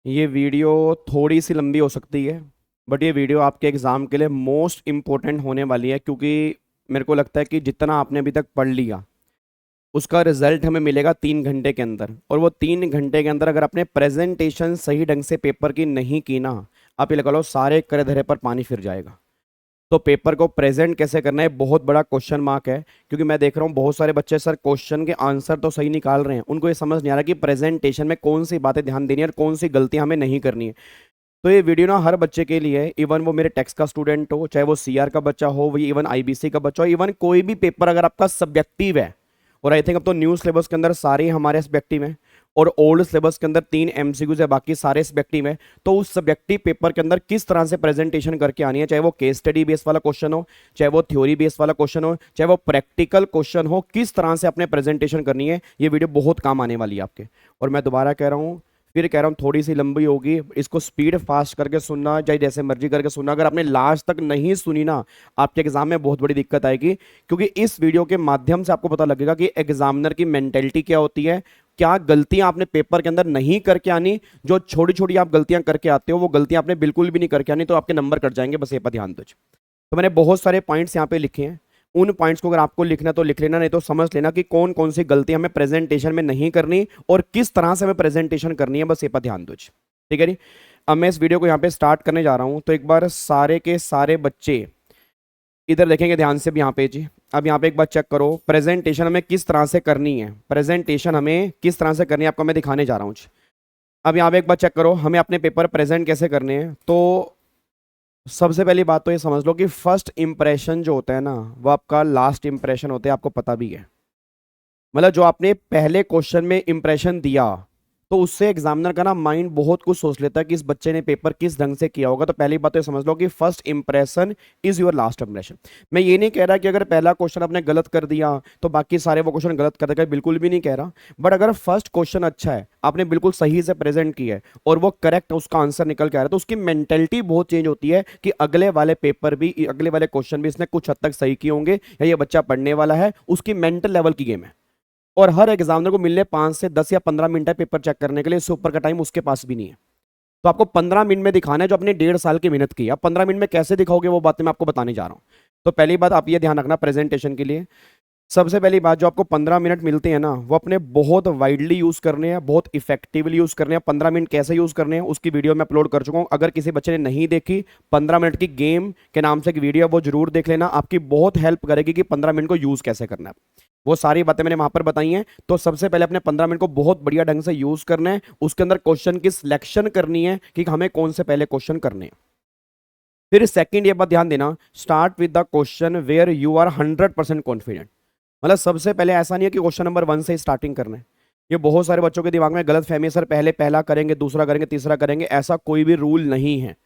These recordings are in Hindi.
ये वीडियो थोड़ी सी लंबी हो सकती है, बट ये वीडियो आपके एग्ज़ाम के लिए मोस्ट इम्पोर्टेंट होने वाली है, क्योंकि मेरे को लगता है कि जितना आपने अभी तक पढ़ लिया उसका रिजल्ट हमें मिलेगा 3 घंटे के अंदर। और वो 3 घंटे के अंदर अगर आपने प्रेजेंटेशन सही ढंग से पेपर की नहीं की ना, आप ये लगा लो सारे करे धरे पर पानी फिर जाएगा। तो पेपर को प्रेजेंट कैसे करना है बहुत बड़ा क्वेश्चन मार्क है, क्योंकि मैं देख रहा हूँ बहुत सारे बच्चे सर क्वेश्चन के आंसर तो सही निकाल रहे हैं, उनको ये समझ नहीं आ रहा कि प्रेजेंटेशन में कौन सी बातें ध्यान देनी है और कौन सी गलतियां हमें नहीं करनी है। तो ये वीडियो ना हर बच्चे के लिए है, इवन वो मेरे टेक्स्ट का स्टूडेंट हो, चाहे वो सीआर का बच्चा हो, वो इवन आईबीसी का बच्चा हो, इवन कोई भी पेपर अगर आपका सब्जेक्टिव है। और आई थिंक अब तो न्यू सिलेबस के अंदर सारे हमारे सब्जेक्टिव हैं, और ओल्ड सिलेबस के अंदर 3 एमसीक्यूज है, बाकी सारे सब्जेक्टिव हैं। तो उस सब्जेक्टिव पेपर के अंदर किस तरह से प्रेजेंटेशन करके आनी है, चाहे वो केस स्टडी बेस वाला क्वेश्चन हो, चाहे वो थ्योरी बेस वाला क्वेश्चन हो, चाहे वो प्रैक्टिकल क्वेश्चन हो, किस तरह से अपने प्रेजेंटेशन करनी है, ये वीडियो बहुत काम आने वाली है आपके। और मैं दोबारा कह रहा हूँ, फिर कह रहा हूँ, थोड़ी सी लंबी होगी, इसको स्पीड फास्ट करके सुनना, चाहे जैसे मर्जी करके सुनना। अगर आपने लास्ट तक नहीं सुनी ना, आपके एग्जाम में बहुत बड़ी दिक्कत आएगी, क्योंकि इस वीडियो के माध्यम से आपको पता लगेगा कि एग्जामिनर की मेंटेलिटी क्या होती है, क्या गलतियां आपने पेपर के अंदर नहीं करके आनी। जो छोटी छोटी आप गलतियां करके आते हो वो गलतियां आपने बिल्कुल भी नहीं करके आनी, तो आपके नंबर कट जाएंगे, बस ये पर ध्यान दो। तो मैंने बहुत सारे पॉइंट्स यहाँ पे लिखे हैं, उन पॉइंट्स को अगर आपको लिखना तो लिख लेना, नहीं तो समझ लेना कि कौन कौन सी गलती हमें प्रेजेंटेशन में नहीं करनी और किस तरह से हमें प्रेजेंटेशन करनी है, बस ये पर ध्यान दो। ठीक है जी। अब मैं इस वीडियो को यहाँ पे स्टार्ट करने जा रहा हूँ, तो एक बार सारे के सारे बच्चे इधर देखेंगे ध्यान से भी यहाँ पे जी। अब यहाँ पे एक बार चेक करो, प्रेजेंटेशन हमें किस तरह से करनी है, प्रेजेंटेशन हमें किस तरह से करनी है आपको मैं दिखाने जा रहा हूँ। अब यहाँ पे एक बार चेक करो, हमें अपने पेपर प्रेजेंट कैसे करने हैं। तो सबसे पहली बात तो ये समझ लो कि फर्स्ट इंप्रेशन जो होता है ना, वो आपका लास्ट इंप्रेशन होता है, आपको पता भी है। मतलब जो आपने पहले क्वेश्चन में इंप्रेशन दिया, तो उससे एग्जामिनर का ना माइंड बहुत कुछ सोच लेता है कि इस बच्चे ने पेपर किस ढंग से किया होगा। तो पहली बात तो ये समझ लो कि first impression is your last impression. मैं ये नहीं कह रहा कि अगर पहला क्वेश्चन आपने गलत कर दिया तो बाकी सारे वो क्वेश्चन गलत कर देगा, बिल्कुल भी नहीं कह रहा। बट अगर फर्स्ट क्वेश्चन अच्छा है, आपने बिल्कुल सही से प्रेजेंट किया है और वो करेक्ट उसका आंसर निकल के आ रहा है, तो उसकी मेंटेलिटी बहुत चेंज होती है कि अगले वाले पेपर भी, अगले वाले क्वेश्चन भी इसने कुछ हद तक सही किए होंगे, या ये बच्चा पढ़ने वाला है। उसकी मेंटल लेवल की गेम है। और हर एग्जामिनर को मिलने 5 से 10 या 15 मिनट है पेपर चेक करने के लिए, इससे ऊपर का टाइम उसके पास भी नहीं है। तो आपको 15 मिनट में दिखाना है जो अपने 1.5 साल की मेहनत की। आप 15 मिनट में कैसे दिखाओगे वो बातें मैं आपको बताने जा रहा हूं। तो पहली बात आप ये ध्यान रखना प्रेजेंटेशन के लिए, सबसे पहली बात, जो आपको 15 मिनट मिलते हैं ना, वो अपने बहुत वाइडली यूज करने हैं, बहुत इफेक्टिवली यूज करने हैं। 15 मिनट कैसे यूज करने हैं उसकी वीडियो मैं अपलोड कर चुका हूं, अगर किसी बच्चे ने नहीं देखी, 15 मिनट की गेम के नाम से एक वीडियो, वो जरूर देख लेना, आपकी बहुत हेल्प करेगी कि 15 मिनट को यूज कैसे करना है। वो सारी बातें मैंने वहां पर बताई हैं। तो सबसे पहले अपने 15 मिनट को बहुत बढ़िया ढंग से यूज करना है, उसके अंदर क्वेश्चन की सिलेक्शन करनी है कि हमें कौन से पहले क्वेश्चन करने हैं। फिर सेकंड ये बात ध्यान देना, start with the question where you are 100% confident. मतलब सबसे पहले ऐसा नहीं है कि क्वेश्चन नंबर 1 से स्टार्टिंग करना है। ये बहुत सारे बच्चों के दिमाग में गलत फहमी है, सर पहले पहला करेंगे, दूसरा करेंगे, तीसरा करेंगे, ऐसा कोई भी रूल नहीं है।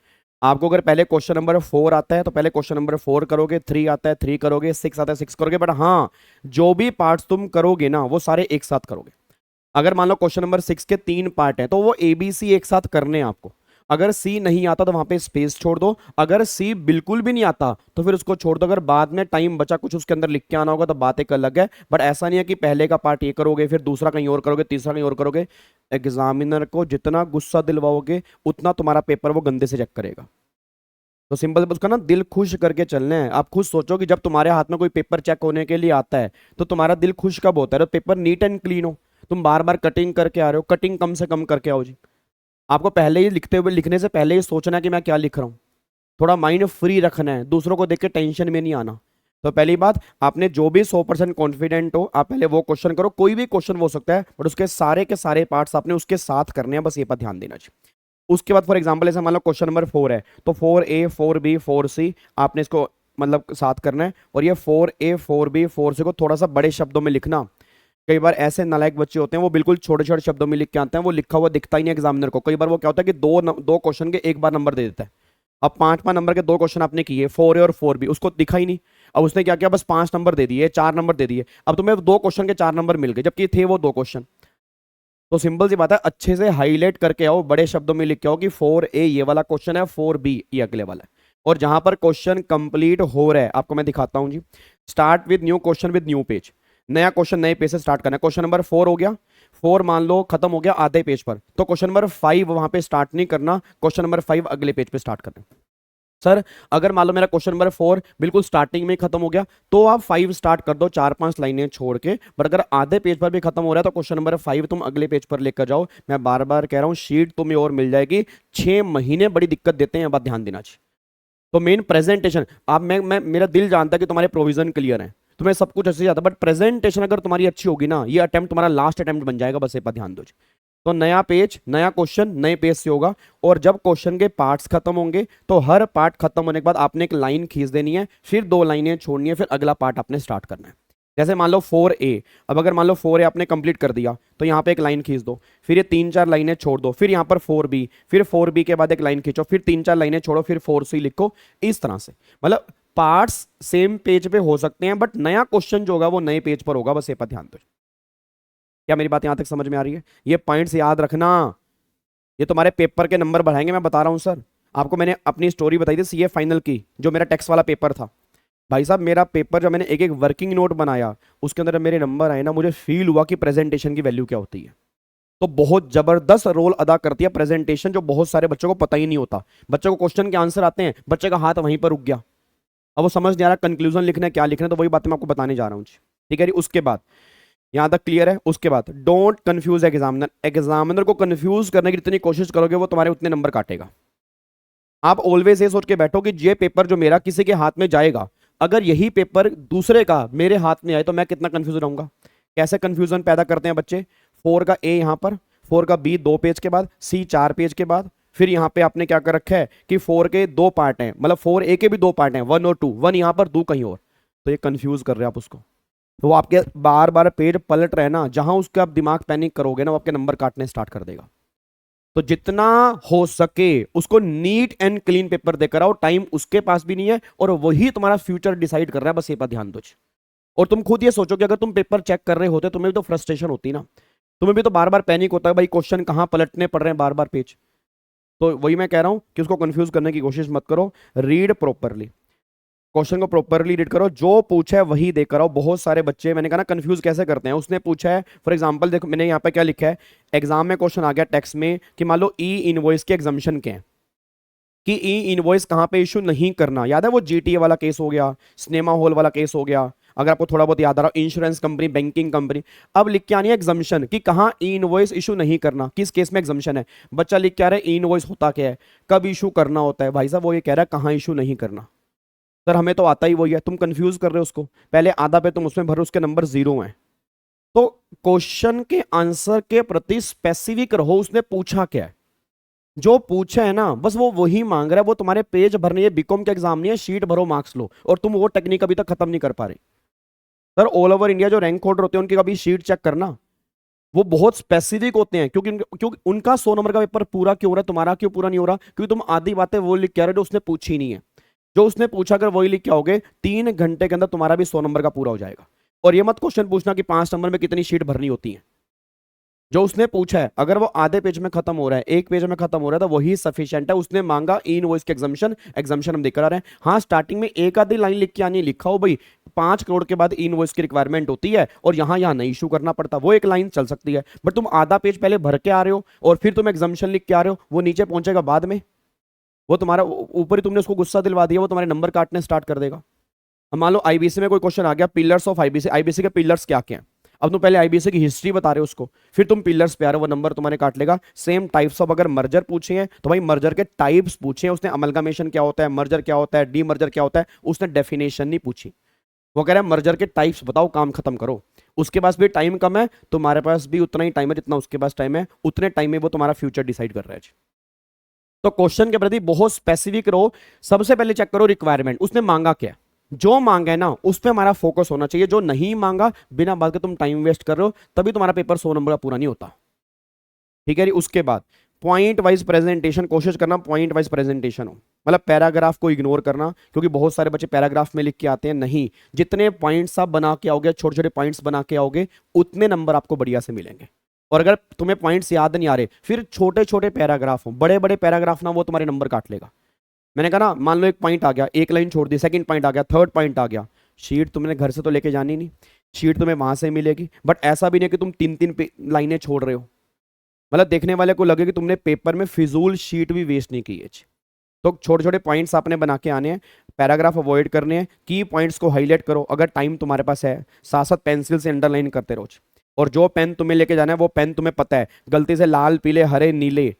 आपको अगर पहले क्वेश्चन नंबर 4 आता है तो पहले क्वेश्चन नंबर 4 करोगे, 3 आता है 3 करोगे, 6 आता है 6 करोगे। बट हाँ, जो भी पार्ट्स तुम करोगे ना वो सारे एक साथ करोगे। अगर मान लो क्वेश्चन नंबर 6 के 3 पार्ट हैं तो वो ABC एक साथ करने हैं आपको। अगर सी नहीं आता तो वहां पे स्पेस छोड़ दो, अगर सी बिल्कुल भी नहीं आता तो फिर उसको छोड़ दो। अगर बाद में टाइम बचा कुछ उसके अंदर लिख के आना होगा तो बात एक अलग है। बट ऐसा नहीं है कि पहले का पार्ट ये करोगे, फिर दूसरा कहीं और करोगे, तीसरा कहीं और करोगे। एग्जामिनर को जितना गुस्सा दिलवाओगे उतना तुम्हारा पेपर वो गंदे से चेक करेगा। तो सिंपल उसका ना दिल खुश करके चलना है। आप खुद सोचो कि जब तुम्हारे हाथ में कोई पेपर चेक होने के लिए आता है तो तुम्हारा दिल खुश कब होता है? तो पेपर नीट एंड क्लीन हो, तुम बार बार कटिंग करके आ रहे हो, कटिंग कम से कम करके आओ जी। आपको पहले ही लिखते हुए, लिखने से पहले ही सोचना है कि मैं क्या लिख रहा हूँ। थोड़ा माइंड फ्री रखना है, दूसरों को देख के टेंशन में नहीं आना। तो पहली बात, आपने जो भी 100% कॉन्फिडेंट हो, आप पहले वो क्वेश्चन करो। कोई भी क्वेश्चन हो सकता है, बट उसके सारे के सारे पार्ट्स आपने उसके साथ करने हैं, बस ये पर ध्यान देना चाहिए। उसके बाद फॉर एग्जाम्पल ऐसा मान लो क्वेश्चन नंबर 4 है तो 4A 4B 4C आपने इसको मतलब साथ करना है। और ये 4A 4B 4C को थोड़ा सा बड़े शब्दों में लिखना। कई बार ऐसे नालायक बच्चे होते हैं वो बिल्कुल छोटे छोटे शब्दों में लिख के आते हैं, वो लिखा हुआ दिखता ही नहीं एग्जामिनर को। कई बार वो क्या होता है कि दो क्वेश्चन के एक बार नंबर दे देता है। अब 5 नंबर के 2 क्वेश्चन आपने किए 4A और 4B, उसको दिखा ही नहीं। अब उसने क्या किया, बस 5 नंबर दे दिए, 4 नंबर दे दिए। अब तुम्हें 2 क्वेश्चन के 4 नंबर मिल गए जबकि थे वो 2 क्वेश्चन। तो सिंपल सी बात है, अच्छे से हाईलाइट करके आओ, बड़े शब्दों में लिख के आओ कि 4A ये वाला क्वेश्चन है, 4B ये अगले वाला है। और जहां पर क्वेश्चन कंप्लीट हो रहा है आपको मैं दिखाता हूं जी। Start with new question with new page, नया क्वेश्चन नए पेज से स्टार्ट करना है। क्वेश्चन नंबर 4 हो गया, 4 मान लो खत्म हो गया आधे पेज पर, तो क्वेश्चन नंबर 5 वहां पे स्टार्ट नहीं करना, क्वेश्चन नंबर 5 अगले पेज पे स्टार्ट करना। सर अगर मान लो मेरा क्वेश्चन नंबर 4 बिल्कुल स्टार्टिंग में ही खत्म हो गया, तो आप 5 स्टार्ट कर दो 4-5 लाइनें छोड़ के, बट अगर आधे पेज पर भी खत्म हो रहा है तो क्वेश्चन नंबर 5 तुम अगले पेज पर लेकर जाओ। मैं बार बार कह रहा हूं शीट तुम्हें और मिल जाएगी, 6 महीने बड़ी दिक्कत देते हैं, बात ध्यान देना चाहिए। तो मेन प्रेजेंटेशन, आप मैं मेरा दिल जानता है कि तुम्हारे प्रोविजन क्लियर है, तुम्हें सब कुछ अच्छे से आता है, बट प्रेजेंटेशन अगर तुम्हारी अच्छी होगी ना, ये अटेम्प्ट तुम्हारा लास्ट अटेम्प्ट बन जाएगा, बस ये पर ध्यान दो। तो नया पेज नया क्वेश्चन नए पेज से होगा, और जब क्वेश्चन के पार्ट्स खत्म होंगे तो हर पार्ट खत्म होने के बाद आपने एक लाइन खींच देनी है, फिर 2 लाइनें छोड़नी है, फिर अगला पार्ट आपने स्टार्ट करना है। जैसे मान लो 4A, अब अगर मान लो 4A आपने कंप्लीट कर दिया तो यहां पे एक लाइन खींच दो, फिर ये 3-4 लाइनें छोड़ दो, फिर यहां पर 4B, फिर 4B के बाद एक लाइन खींचो, फिर 3-4 लाइनें छोड़ो, फिर 4C लिखो। इस तरह से मतलब पार्ट्स सेम पेज पे हो सकते हैं, बट नया क्वेश्चन जो होगा वो नए पेज पर होगा, बस ये पर ध्यान दो। क्या मेरी बात यहां तक समझ में आ रही है? ये पॉइंट्स याद रखना, ये तुम्हारे पेपर के नंबर बढ़ाएंगे, मैं बता रहा हूं सर। आपको मैंने अपनी स्टोरी बताई थी सीए फाइनल की, जो मेरा टेक्स्ट वाला पेपर था। भाई साहब मेरा पेपर जब मैंने एक एक वर्किंग नोट बनाया, उसके अंदर मेरे नंबर आए ना, मुझे फील हुआ कि प्रेजेंटेशन की वैल्यू क्या होती है। तो बहुत जबरदस्त रोल अदा करती है प्रेजेंटेशन, जो बहुत सारे बच्चों को पता ही नहीं होता। बच्चों को क्वेश्चन के आंसर आते हैं, बच्चे का हाथ वहीं पर रुक गया, अब वो समझ नहीं आ रहा कंक्लूजन लिखना है क्या लिखना है, तो वही बातें मैं आपको बताने जा रहा हूँ। ठीक है जी, उसके बाद यहां तक क्लियर है? उसके बाद डोंट कंफ्यूज एग्जामिनर, एग्जामिनर को कंफ्यूज करने की जितनी कोशिश करोगे वो तुम्हारे उतने नंबर काटेगा। आप ऑलवेज ये सोच के बैठो कि ये पेपर जो मेरा किसी के हाथ में जाएगा, अगर यही पेपर दूसरे का मेरे हाथ में आए तो मैं कितना कंफ्यूज रहूंगा। कैसे कंफ्यूजन पैदा करते हैं बच्चे? 4 का ए यहां पर, 4 का बी 2 पेज के बाद, सी 4 पेज के बाद, फिर यहां पे आपने क्या कर रखा है कि 4 के 2 पार्ट हैं, मतलब 4A के भी 2 पार्ट हैं, 1 और 2, 1 यहां पर 2 कहीं और, तो ये कंफ्यूज कर रहे हैं आप उसको। तो वो आपके बार बार पेज पलट रहे ना, जहां उसका आप दिमाग पैनिक करोगे ना, वो आपके नंबर काटने स्टार्ट कर देगा। तो जितना हो सके उसको नीट एंड क्लीन पेपर देकर आओ, टाइम उसके पास भी नहीं है और वही तुम्हारा फ्यूचर डिसाइड कर रहा है, बस ये पर ध्यान दो। और तुम खुद ये सोचो कि अगर तुम पेपर चेक कर रहे होते तुम्हें भी तो फ्रस्ट्रेशन होती ना, तुम्हें भी तो बार बार पैनिक होता है भाई क्वेश्चन कहां पलटने पड़ रहे हैं बार बार पेज। तो वही मैं कह रहा हूं कि उसको कंफ्यूज करने की कोशिश मत करो, रीड प्रॉपरली, क्वेश्चन को प्रॉपरली रीड करो, जो पूछा है वही देकर आओ। बहुत सारे बच्चे मैंने कहा ना कंफ्यूज कैसे करते हैं, उसने पूछा है फॉर एग्जांपल, देखो मैंने यहाँ पे क्या लिखा है, एग्जाम में क्वेश्चन आ गया टेक्स्ट में कि मान लो ई इनवॉइस के एग्जामिशन के हैं, कि ई इनवॉइस कहाँ पे इशू नहीं करना। याद है वो जीटीए वाला केस हो गया, सिनेमा हॉल वाला केस हो गया, अगर आपको थोड़ा बहुत याद आ रहा हो, इंश्योरेंस कंपनी, बैंकिंग कंपनी। अब लिख के आनी है एग्जामिशन कि कहाँ ई इनवॉइस इशू नहीं करना, किस केस में एग्जामिशन है। बच्चा लिख के आ रहा है ई इनवॉइस होता क्या है, कब इशू करना होता है। भाई साहब वो ये कह रहा है कहाँ इशू नहीं करना। सर हमें तो आता ही वही है, तुम कंफ्यूज कर रहे हो उसको, पहले आधा पे तुम उसमें भर रहे हो, उसके नंबर 0 हैं। तो क्वेश्चन के आंसर के प्रति स्पेसिफिक रहो, उसने पूछा क्या है, जो पूछा है ना बस वो वही मांग रहा है। वो तुम्हारे पेज भरने, ये बीकॉम का एग्जाम नहीं है शीट भरो मार्क्स लो, और तुम वो टेक्निक अभी तक खत्म नहीं कर पा रहे। सर ऑल ओवर इंडिया जो रैंक होल्डर होते हैं उनकी कभी शीट चेक करना, वो बहुत स्पेसिफिक होते हैं, क्योंकि उनका 100 नंबर का पेपर पूरा क्यों हो रहा है, तुम्हारा क्यों पूरा नहीं हो रहा? क्योंकि तुम आधी बातें वो लिख के आ रहे हो जो उसने पूछी नहीं है। जो उसने पूछा अगर वही लिख के आओगे 3 घंटे के अंदर तुम्हारा भी 100 नंबर का पूरा हो जाएगा। और ये मत क्वेश्चन पूछना कि 5 नंबर में कितनी शीट भरनी होती है। जो उसने पूछा है अगर वो आधे पेज में खत्म हो रहा है, 1 पेज में खत्म हो रहा है, तो वही सफिशिएंट है। उसने मांगा इनवॉइस के एग्जामिशन हम देकर आ रहे हैं। हाँ स्टार्टिंग में एक आधी लाइन लिख के आनी, लिखा हो भाई 5 करोड़ के बाद इनवॉइस की रिक्वायरमेंट होती है और यहाँ नहीं इशू करना पड़ता, वो एक लाइन चल सकती है। बट तुम आधा पेज पहले भर के आ रहे हो और फिर तुम एग्जामिशन लिख के आ रहे हो, वो नीचे पहुंचेगा बाद में, वो तुम्हारा ऊपर ही तुमने उसको गुस्सा दिलवा दिया, वो तुम्हारे नंबर काटने स्टार्ट कर देगा। अब मान लो आईबीसी में कोई क्वेश्चन आ गया, पिलर्स ऑफ आईबीसी, आईबीसी के पिलर्स क्या क्या हैं। अब तुम पहले आईबीसी की हिस्ट्री बता रहे हो उसको, फिर तुम पिलर्स पे आ रहे हो, वो नंबर तुम्हारे काट लेगा। सेम टाइप्स ऑफ अगर मर्जर पूछे हैं तो भाई मर्जर के टाइप्स पूछे हैं उसने, अमलगामेशन क्या होता है, मर्जर क्या होता है, डी मर्जर क्या होता है, उसने डेफिनेशन नहीं पूछी। वो कह रहा है मर्जर के टाइप्स बताओ, काम खत्म करो। उसके पास भी टाइम कम है, तुम्हारे पास भी उतना ही टाइम है जितना उसके पास टाइम है, उतने टाइम में वो तुम्हारा फ्यूचर डिसाइड कर रहा है। तो क्वेश्चन के प्रति बहुत स्पेसिफिक रहो। सबसे पहले चेक करो रिक्वायरमेंट, उसने मांगा क्या, जो मांगा है ना उस पर हमारा फोकस होना चाहिए। जो नहीं मांगा बिना बात के तुम टाइम वेस्ट कर रहे हो, तभी तुम्हारा पेपर 100 नंबर का पूरा नहीं होता। ठीक है जी। उसके बाद पॉइंट वाइज प्रेजेंटेशन, कोशिश करना पॉइंट वाइज प्रेजेंटेशन हो, मतलब पैराग्राफ को इग्नोर करना, क्योंकि बहुत सारे बच्चे पैराग्राफ में लिख के आते हैं। नहीं, जितने पॉइंट्स आप बना के आओगे, छोटे छोटे पॉइंट्स बना के आओगे, उतने नंबर आपको बढ़िया से मिलेंगे। और अगर तुम्हें पॉइंट्स याद नहीं आ रहे, फिर छोटे छोटे पैराग्राफ हो, बड़े बड़े पैराग्राफ ना, वो तुम्हारे नंबर काट लेगा। मैंने कहा ना, मान लो एक पॉइंट आ गया, एक लाइन छोड़ दी, सेकंड पॉइंट आ गया, थर्ड पॉइंट आ गया, शीट तुमने घर से तो लेके जानी नहीं, शीट तुम्हें वहां से मिलेगी, बट ऐसा भी नहीं कि तुम 3-3 लाइनें छोड़ रहे हो, मतलब देखने वाले को लगे कि तुमने पेपर में फिजूल शीट भी वेस्ट नहीं की है। तो छोटे छोटे पॉइंट्स आपने बना के आने हैं, पैराग्राफ अवॉइड करने हैं, की पॉइंट्स को हाईलाइट करो अगर टाइम तुम्हारे पास है, साथ साथ पेंसिल से अंडरलाइन करते रोज। और जो पेन तुम्हें लेके जाना है वो पेन तुम्हें पता है, गलती से लाल पीले हरे नीले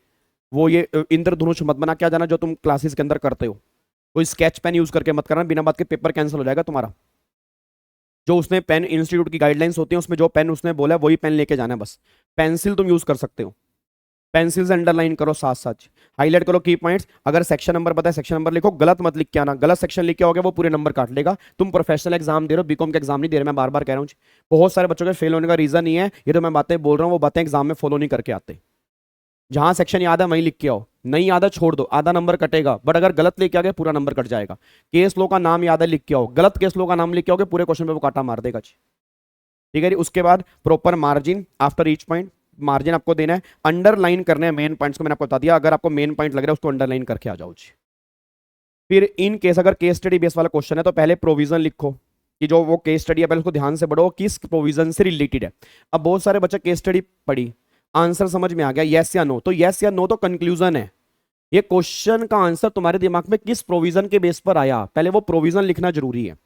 वो ये इंद्रधनुष मत बना के आ जाना जो तुम क्लासेस के अंदर करते हो। कोई स्केच पेन यूज करके मत करना, बिना बात के पेपर कैंसिल हो जाएगा तुम्हारा। जो उसने पेन इंस्टीट्यूट की गाइडलाइंस होती है उसमें जो पेन उसने बोला है वही पेन लेके जाना है बस। पेंसिल तुम यूज कर सकते हो, पेंसिल से अंडरलाइन करो, साथ साथ हाईलाइट करो की पॉइंट्स। अगर सेक्शन नंबर पता है सेक्शन नंबर लिखो, गलत मत लिख के आना, गलत सेक्शन लिख के आओगे वो पूरे नंबर काट लेगा। तुम प्रोफेशनल एग्जाम दे रहे हो, बीकॉम का एग्जाम नहीं दे रहे, मैं बार बार कह रहा हूँ। बहुत सारे बच्चों के फेल होने का रीजन ही है ये, तो मैं बातें बोल रहा हूँ वो बातें एग्जाम में फॉलो नहीं करके आते। जहां सेक्शन याद है वहीं लिख के आओ, नहीं याद है छोड़ दो, आधा नंबर कटेगा, बट अगर गलत लेके आ गए पूरा नंबर कट जाएगा। केस लो का नाम याद है लिख के आओ, गलत केस लो का नाम लिख के आओगे पूरे क्वेश्चन पे वो काटा मार देगा। ठीक है जी। उसके बाद proper margin after each point, margin आपको देना है, अंडरलाइन करने हैं मेन पॉइंट्स को, मैंने आपको बता दिया। अगर आपको मेन पॉइंट लग रहा है उसको अंडरलाइन करके आ जाओ जी। फिर इन केस अगर केस स्टडी बेस वाला क्वेश्चन है तो पहले प्रोविजन लिखो कि जो वो केस स्टडी है पहले उसको ध्यान से पढ़ो किस प्रोविजन से रिलेटेड है। अब बहुत सारे बच्चे केस स्टडी पढ़ी, आंसर समझ में आ गया यस या नो, तो यस या नो तो कंक्लूजन है। ये क्वेश्चन का आंसर तुम्हारे दिमाग में किस प्रोविजन के बेस पर आया, पहले वो प्रोविजन लिखना जरूरी है।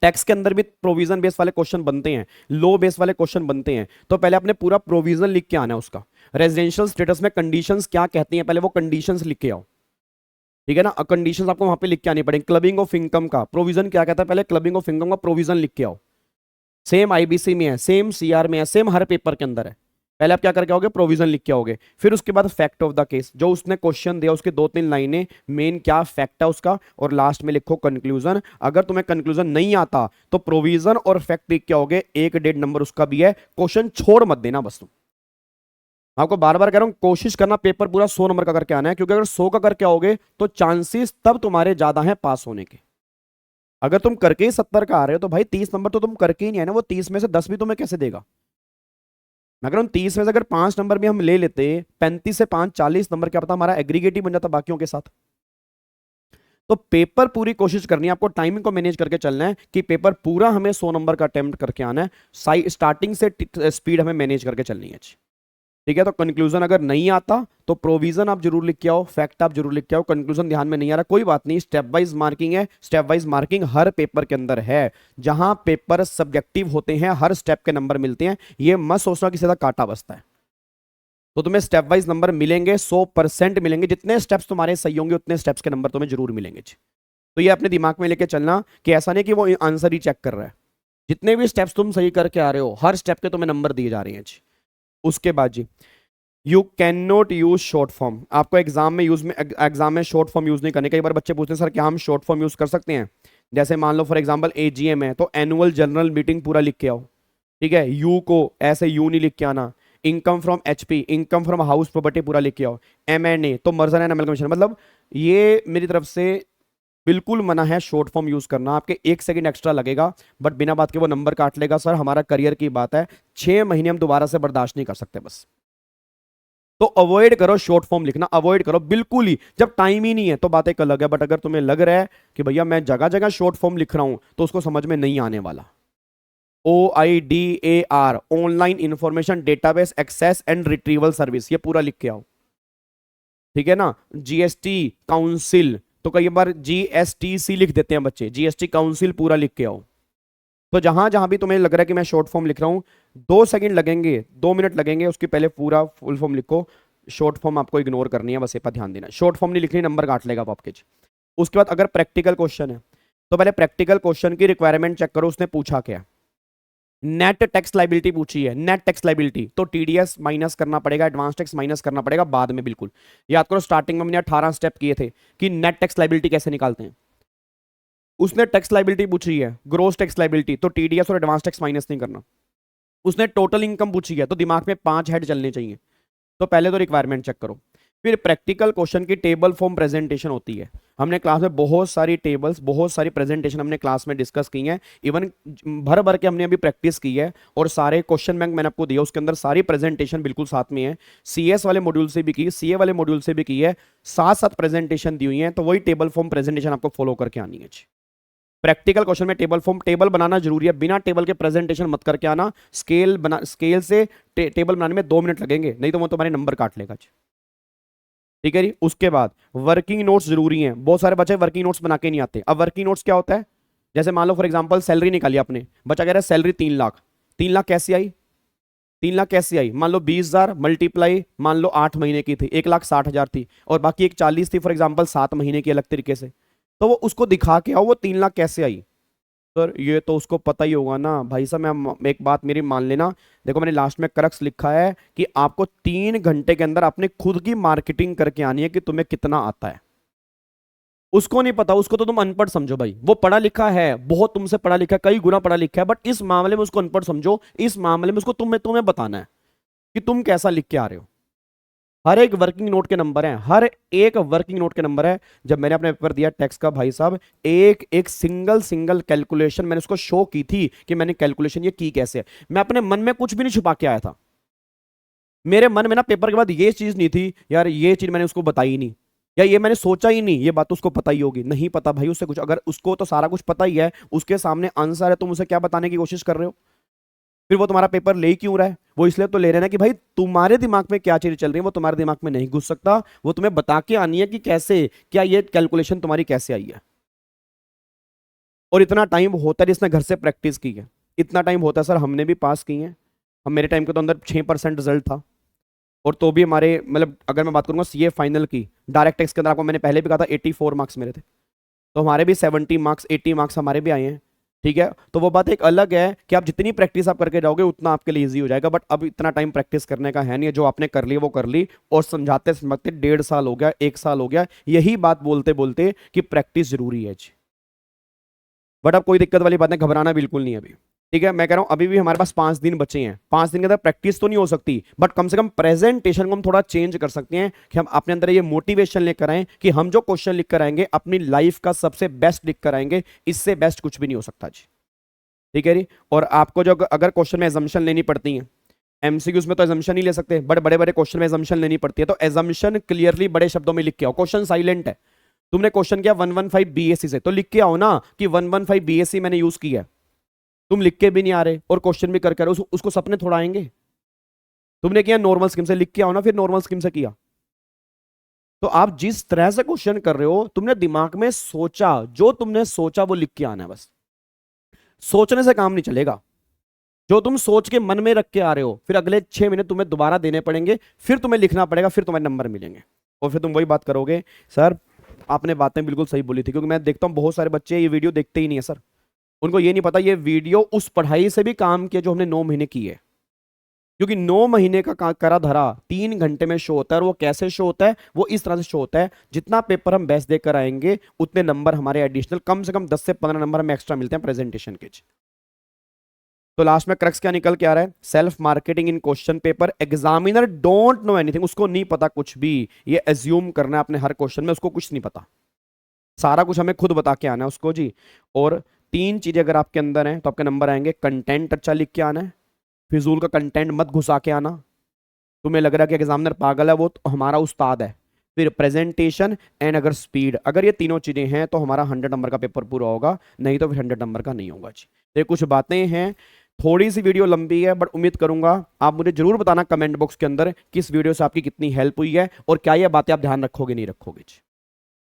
टैक्स के अंदर भी प्रोविजन बेस वाले क्वेश्चन बनते हैं, लो बेस वाले क्वेश्चन बनते हैं, तो पहले आपने पूरा प्रोविजन लिख के आना है उसका। रेजिडेंशियल स्टेटस में कंडीशंस क्या कहती हैं पहले वो कंडीशंस लिख के आओ। ठीक है ना, कंडीशंस आपको वहां पे लिख के आनी पड़ेंगी। क्लबिंग ऑफ इनकम का प्रोविजन क्या कहता है, पहले क्लबिंग ऑफ इनकम का प्रोविजन लिख के आओ। सेम आईबीसी में है, सेम सीआर में है, सेम हर पेपर के अंदर है। पहले आप क्या करके आओगे, प्रोविजन लिख के आओगे। फिर उसके बाद फैक्ट ऑफ द केस, जो उसने क्वेश्चन दिया उसके 2-3 लाइनें, मेन क्या फैक्ट है उसका, और लास्ट में लिखो कंक्लूजन। अगर तुम्हें कंक्लूजन नहीं आता तो प्रोविजन और फैक्ट लिख के आओगे, 1-1.5 नंबर उसका भी है। क्वेश्चन छोड़ मत देना बस तुम। आपको बार बार कह रहा हूं कोशिश करना पेपर पूरा 100 नंबर का करके आना है, क्योंकि अगर 100 का करके आओगे तो चांसेस तब तुम्हारे ज्यादा हैं पास होने के। अगर तुम करके ही 70 का आ रहे हो तो भाई 30 नंबर तो तुम करके ही नहीं है ना, वो 30 में से 10 भी तुम्हें कैसे देगा। मैं कह रहा हूं 30 में से अगर 5 नंबर भी हम ले लेते, 35 से 5 40 नंबर, क्या पता हमारा एग्रीगेट ही बन जाता बाकियों के साथ। तो पेपर पूरी कोशिश करनी है आपको, टाइमिंग को मैनेज करके चलना है कि पेपर पूरा हमें 100 नंबर का अटेम्प्ट करके आना है। स्टार्टिंग से स्पीड हमें मैनेज करके चलनी है। ठीक है, तो कंक्लूजन अगर नहीं आता तो प्रोविजन आप जरूर लिख के आओ, फैक्ट आप जरूर लिख के आओ। कंक्लूजन ध्यान में नहीं आ रहा कोई बात नहीं, स्टेप वाइज मार्किंग है, स्टेप वाइज मार्किंग हर पेपर के अंदर है। जहां पेपर सब्जेक्टिव होते हैं हर स्टेप के नंबर मिलते हैं, ये मत सोचना कि सीधा काटा बसता है। तो तुम्हें स्टेप वाइज नंबर मिलेंगे, 100% मिलेंगे। जितने स्टेप्स तुम्हारे सही होंगे उतने स्टेप्स के नंबर तुम्हें जरूर मिलेंगे। तो ये अपने दिमाग में लेके चलना कि ऐसा नहीं कि वो आंसर ही चेक कर रहा है, जितने भी स्टेप्स तुम सही करके आ रहे हो हर स्टेप के तुम्हें नंबर दिए जा रहे हैं। उसके बाद जी, you can not use short form. आपको एग्जाम में शॉर्ट फॉर्म यूज नहीं करने। कई बार बच्चे पूछते हैं सर क्या हम शॉर्ट फॉर्म यूज कर सकते हैं, जैसे मान लो फॉर एग्जांपल एजीएम है तो एनुअल जनरल मीटिंग पूरा लिख के आओ। ठीक है, यू को ऐसे यू नहीं लिख के आना। Income from HP, income from house property पूरा लिख के आओ। एमएनए तो मर्जर एंड अमेलगमेशन, मतलब ये मेरी तरफ से बिल्कुल मना है शॉर्ट फॉर्म यूज करना। आपके 1 सेकंड एक्स्ट्रा लगेगा बट बिना बात के वो नंबर काट लेगा। सर हमारा करियर की बात है, 6 महीने हम दोबारा से बर्दाश्त नहीं कर सकते बस। तो अवॉइड करो शॉर्ट फॉर्म लिखना, अवॉइड करो बिल्कुल ही। जब टाइम ही नहीं है तो बात एक अलग है, बट अगर तुम्हें लग रहा है कि भैया मैं जगह जगह शॉर्ट फॉर्म लिख रहा हूं तो उसको समझ में नहीं आने वाला। OIDAR, online information database access and retrieval service, ये पूरा लिख के आओ। ठीक है ना, GST काउंसिल, तो कई बार GSTC लिख देते हैं बच्चे, GST काउंसिल पूरा लिख के आओ। तो जहां जहां भी तुम्हें लग रहा है कि मैं शॉर्ट फॉर्म लिख रहा हूं, 2 सेकंड लगेंगे, 2 मिनट लगेंगे, उसके पहले पूरा फुल फॉर्म लिखो। शॉर्ट फॉर्म आपको इग्नोर करनी है, बस ये पर ध्यान देना। शॉर्ट फॉर्म नहीं लिखनी, नंबर काट लेगा वो आपके। उसके बाद अगर प्रैक्टिकल क्वेश्चन है तो पहले प्रैक्टिकल क्वेश्चन की रिक्वायरमेंट चेक करो, उसने पूछा क्या। नेट टैक्स लाइबिलिटी पूछी है, नेट टैक्स लाइबिलिटी तो TDS माइनस करना पड़ेगा, एडवांस टैक्स माइनस करना पड़ेगा बाद में। बिल्कुल याद करो, स्टार्टिंग में मैंने 18 स्टेप किए थे कि नेट टैक्स लाइबिलिटी कैसे निकालते हैं। उसने टैक्स लाइबिलिटी पूछी है, ग्रोस टैक्स लाइबिलिटी तो TDS और एडवांस टैक्स माइनस नहीं करना। उसने टोटल इनकम पूछी है तो दिमाग में 5 हेड चलने चाहिए। तो पहले तो रिक्वायरमेंट चेक करो। फिर प्रैक्टिकल क्वेश्चन की टेबल फॉर्म प्रेजेंटेशन होती है। हमने क्लास में बहुत सारी टेबल्स, बहुत सारी प्रेजेंटेशन हमने क्लास में डिस्कस की हैं, इवन भर भर के हमने अभी प्रैक्टिस की है, और सारे क्वेश्चन बैंक मैंने आपको दिया, उसके अंदर सारी प्रेजेंटेशन बिल्कुल साथ में है। CS वाले मॉड्यूल से भी की, CA वाले मॉड्यूल से भी की है, साथ साथ प्रेजेंटेशन दी हुई है। तो वही टेबल फॉर्म प्रेजेंटेशन आपको फॉलो करके आनी है। प्रैक्टिकल क्वेश्चन में टेबल फॉर्म, टेबल बनाना जरूरी है, बिना टेबल के प्रेजेंटेशन मत करके आना। स्केल से टेबल बनाने में 2 मिनट लगेंगे, नहीं तो वो तुम्हारे नंबर काट लेगा। ठीक है जी। उसके बाद वर्किंग नोट्स जरूरी हैं, बहुत सारे बच्चे वर्किंग नोट्स बना के नहीं आते। अब वर्किंग नोट्स क्या होता है, जैसे मान लो फॉर एग्जांपल सैलरी निकाली आपने, बच्चा कह रहा है सैलरी 3 लाख, 3 लाख कैसी आई, 3 लाख कैसी आई, मान लो 20,000 मल्टीप्लाई, मान लो 8 महीने की थी, 1,60,000 थी, और बाकी एक 40 थी फॉर एग्जाम्पल 7 महीने की अलग तरीके से, तो वो उसको दिखा के आओ वो 3 लाख कैसे आई। सर ये तो उसको पता ही होगा ना भाई साहब, मैं एक बात मेरी मान लेना। देखो मैंने लास्ट में क्रक्स लिखा है कि आपको 3 घंटे के अंदर अपने खुद की मार्केटिंग करके आनी है कि तुम्हें कितना आता है। उसको नहीं पता, उसको तो तुम अनपढ़ समझो भाई, वो पढ़ा लिखा है, बहुत तुमसे पढ़ा लिखा है, कई गुना पढ़ा लिखा है, बट इस मामले में उसको अनपढ़ समझो। इस मामले में उसको तुम्हें बताना है कि तुम कैसा लिख के आ रहे हो। हर एक वर्किंग नोट के नंबर हैं, हर एक वर्किंग नोट के नंबर है। जब मैंने अपने पेपर दिया टैक्स का भाई साहब, एक एक सिंगल सिंगल कैलकुलेशन मैंने उसको शो की थी कि मैंने कैलकुलेशन ये की कैसे है। मैं अपने मन में कुछ भी नहीं छुपा के आया था। मेरे मन में ना पेपर के बाद ये चीज नहीं थी यार, ये चीज मैंने उसको बताई नहीं, या ये मैंने सोचा ही नहीं, ये बात तो उसको पता ही होगी। नहीं पता भाई उससे कुछ, अगर उसको तो सारा कुछ पता ही है, उसके सामने आंसर है, तुम उसे क्या बताने की कोशिश कर रहे हो? फिर वो तुम्हारा पेपर ले क्यों रहा है? वो इसलिए तो ले रहे हैं ना कि भाई तुम्हारे दिमाग में क्या चीज चल रही है वो तुम्हारे दिमाग में नहीं घुस सकता, वो तुम्हें बता के आनी है कि कैसे, क्या ये कैलकुलेशन तुम्हारी कैसे आई है। और इतना टाइम होता है जिसने घर से प्रैक्टिस की है, इतना टाइम होता है सर, हमने भी पास की है। हम, मेरे टाइम के तो अंदर 6% रिजल्ट था, और तो भी हमारे, मतलब अगर मैं बात करूंगा सीए फाइनल की, डायरेक्ट टेक्स के अंदर आपको मैंने पहले भी कहा था 84 मार्क्स मेरे थे, तो हमारे भी 70 मार्क्स 80 मार्क्स हमारे भी आए हैं। ठीक है, तो वो बात एक अलग है कि आप जितनी प्रैक्टिस आप करके जाओगे उतना आपके लिए इजी हो जाएगा, बट अब इतना टाइम प्रैक्टिस करने का है नहीं, जो आपने कर ली वो कर ली, और समझाते समझाते 1.5 साल हो गया, 1 साल हो गया, यही बात बोलते बोलते कि प्रैक्टिस जरूरी है जी। बट अब कोई दिक्कत वाली बात नहीं, घबराना बिल्कुल नहीं है अभी। ठीक है, मैं कह रहा हूं अभी भी हमारे पास 5 दिन बचे हैं, 5 दिन के अंदर प्रैक्टिस तो नहीं हो सकती, बट कम से कम प्रेजेंटेशन को हम थोड़ा चेंज कर सकते हैं कि हम अपने अंदर ये मोटिवेशन लेकर आए कि हम जो क्वेश्चन लिख कर आएंगे अपनी लाइफ का सबसे बेस्ट लिख कर आएंगे, इससे बेस्ट कुछ भी नहीं हो सकता जी। ठीक है जी। और आपको जो अगर क्वेश्चन में एजम्पशन लेनी पड़ती है, एमसीक्यूज में तो एजम्पशन नहीं ले सकते, बट बड़े बड़े क्वेश्चन में एजम्पशन लेनी पड़ती है, तो एजम्पशन क्लियरली बड़े शब्दों में लिख के आओ। क्वेश्चन साइलेंट है, तुमने क्वेश्चन किया 115 बीएससी से, तो लिख के आओ ना कि 115 बीएससी मैंने यूज किया है। तुम लिख के भी नहीं आ रहे और क्वेश्चन भी कर उसको सपने थोड़ा आएंगे। तुमने किया नॉर्मल स्कीम से, लिख के आओ ना फिर नॉर्मल स्कीम से किया। तो आप जिस तरह से क्वेश्चन कर रहे हो, तुमने दिमाग में सोचा, जो तुमने सोचा वो लिख के आना है बस। सोचने से काम नहीं चलेगा, जो तुम सोच के मन में रख के आ रहे हो फिर अगले 6 महीने तुम्हें दोबारा देने पड़ेंगे, फिर तुम्हें लिखना पड़ेगा, फिर तुम्हें नंबर मिलेंगे, और फिर तुम वही बात करोगे सर आपने बातें बिल्कुल सही बोली थी। क्योंकि मैं देखता हूं बहुत सारे बच्चे ये वीडियो देखते ही नहीं है सर, उनको ये नहीं पता ये वीडियो उस पढ़ाई से भी काम किया जो हमने 9 महीने की है। क्योंकि 9 महीने का करा धरा 3 घंटे में शो होता है, और वो कैसे शो होता है, वो इस तरह से शो होता है, जितना पेपर हम बेस्ट देकर आएंगे उतने नंबर हमारे एडिशनल, कम से कम 10 से 15 नंबर हमें एक्स्ट्रा मिलते हैं प्रेजेंटेशन के। तो लास्ट में क्रक्स क्या निकल के आ रहा है, self marketing in question paper, examiner don't know anything, उसको नहीं पता कुछ भी, ये एज्यूम करना है अपने हर क्वेश्चन में, उसको कुछ नहीं पता, सारा कुछ हमें खुद बता के आना है उसको जी। और 3 चीजें अगर आपके अंदर हैं तो आपके नंबर आएंगे, कंटेंट अच्छा लिख के आना है, फिजूल का कंटेंट मत घुसा के आना, तुम्हें लग रहा है कि एग्जामिनर पागल है वो तो हमारा उस्ताद है। फिर प्रेजेंटेशन एंड अगर स्पीड, अगर ये तीनों चीजें हैं तो हमारा 100 नंबर का पेपर पूरा होगा, नहीं तो फिर 100 नंबर का नहीं होगा जी। तो ये कुछ बातें हैं, थोड़ी सी वीडियो लंबी है, बट उम्मीद करूंगा आप मुझे जरूर बताना कमेंट बॉक्स के अंदर कि इस वीडियो से आपकी कितनी हेल्प हुई है, और क्या ये बातें आप ध्यान रखोगे नहीं रखोगे जी।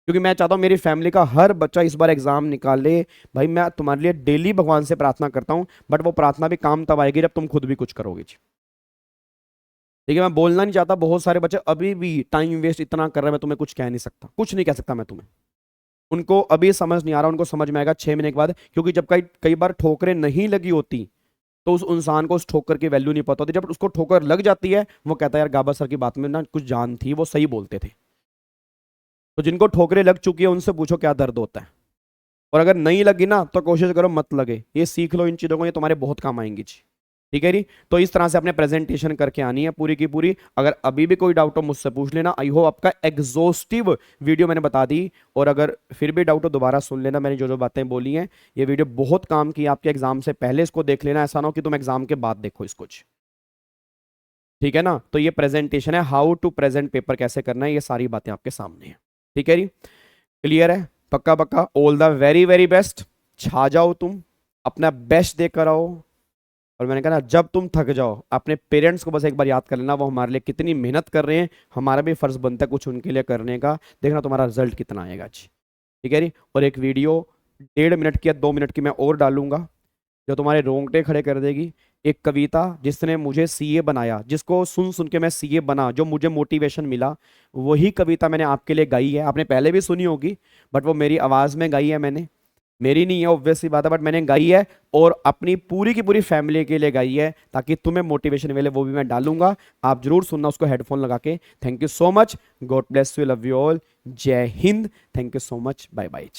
क्योंकि मैं चाहता हूं मेरी फैमिली का हर बच्चा इस बार एग्जाम निकाले। भाई मैं तुम्हारे लिए डेली भगवान से प्रार्थना करता हूं, बट वो प्रार्थना भी काम तब आएगी जब तुम खुद भी कुछ करोगे जी। ठीक है, मैं बोलना नहीं चाहता, बहुत सारे बच्चे अभी भी टाइम वेस्ट इतना कर रहे हैं, मैं तुम्हें कुछ कह नहीं सकता, कुछ नहीं कह सकता मैं तुम्हें, उनको अभी समझ नहीं आ रहा, उनको समझ में आएगा 6 महीने के बाद। क्योंकि जब कई कई बार ठोकरें नहीं लगी होती तो उस इंसान को उस ठोकर की वैल्यू नहीं पता होती, जब उसको ठोकर लग जाती है वो कहता है यार गाबा सर की बात में ना कुछ जान थी, वो सही बोलते थे। तो जिनको ठोकरें लग चुकी है उनसे पूछो क्या दर्द होता है, और अगर नहीं लगी ना तो कोशिश करो मत लगे, ये सीख लो इन चीजों को, ये तुम्हारे बहुत काम आएंगी जी। ठीक है जी। तो इस तरह से अपने प्रेजेंटेशन करके आनी है पूरी की पूरी। अगर अभी भी कोई डाउट हो मुझसे पूछ लेना, आई होप आपका एग्जॉस्टिव वीडियो मैंने बता दी, और अगर फिर भी डाउट हो दोबारा सुन लेना, मैंने जो जो बातें बोली हैं ये वीडियो बहुत काम की आपके एग्जाम से पहले, इसको देख लेना, ऐसा ना हो कि तुम एग्जाम के बाद देखो इसको। ठीक है ना, तो ये प्रेजेंटेशन है, हाउ टू प्रेजेंट पेपर कैसे करना है, ये सारी बातें आपके सामने है। ठीक है जी, क्लियर है, पक्का पक्का, all the very very best. छा जाओ, तुम अपना बेस्ट देकर आओ। और मैंने कहा ना, जब तुम थक जाओ अपने पेरेंट्स को बस एक बार याद कर लेना, वो हमारे लिए कितनी मेहनत कर रहे हैं, हमारा भी फर्ज बनता है कुछ उनके लिए करने का। देखना तुम्हारा रिजल्ट कितना आएगा आज, ठीक है जी। और एक वीडियो 1.5 मिनट की या 2 मिनट की मैं और डालूंगा जो तुम्हारे रोंगटे खड़े कर देगी। एक कविता जिसने मुझे सीए बनाया, जिसको सुन सुन के मैं सीए बना, जो मुझे मोटिवेशन मिला, वही कविता मैंने आपके लिए गाई है। आपने पहले भी सुनी होगी, बट वो मेरी आवाज़ में गाई है मैंने, मेरी नहीं है ऑब्वियसली बात है, बट मैंने गाई है और अपनी पूरी की पूरी फैमिली के लिए गाई है, ताकि तुम्हें मोटिवेशन मिले। वो भी मैं डालूंगा, आप जरूर सुनना उसको हेडफोन लगा के। Thank you so much, God bless you, love you all, जय Hind, thank you so much, bye bye.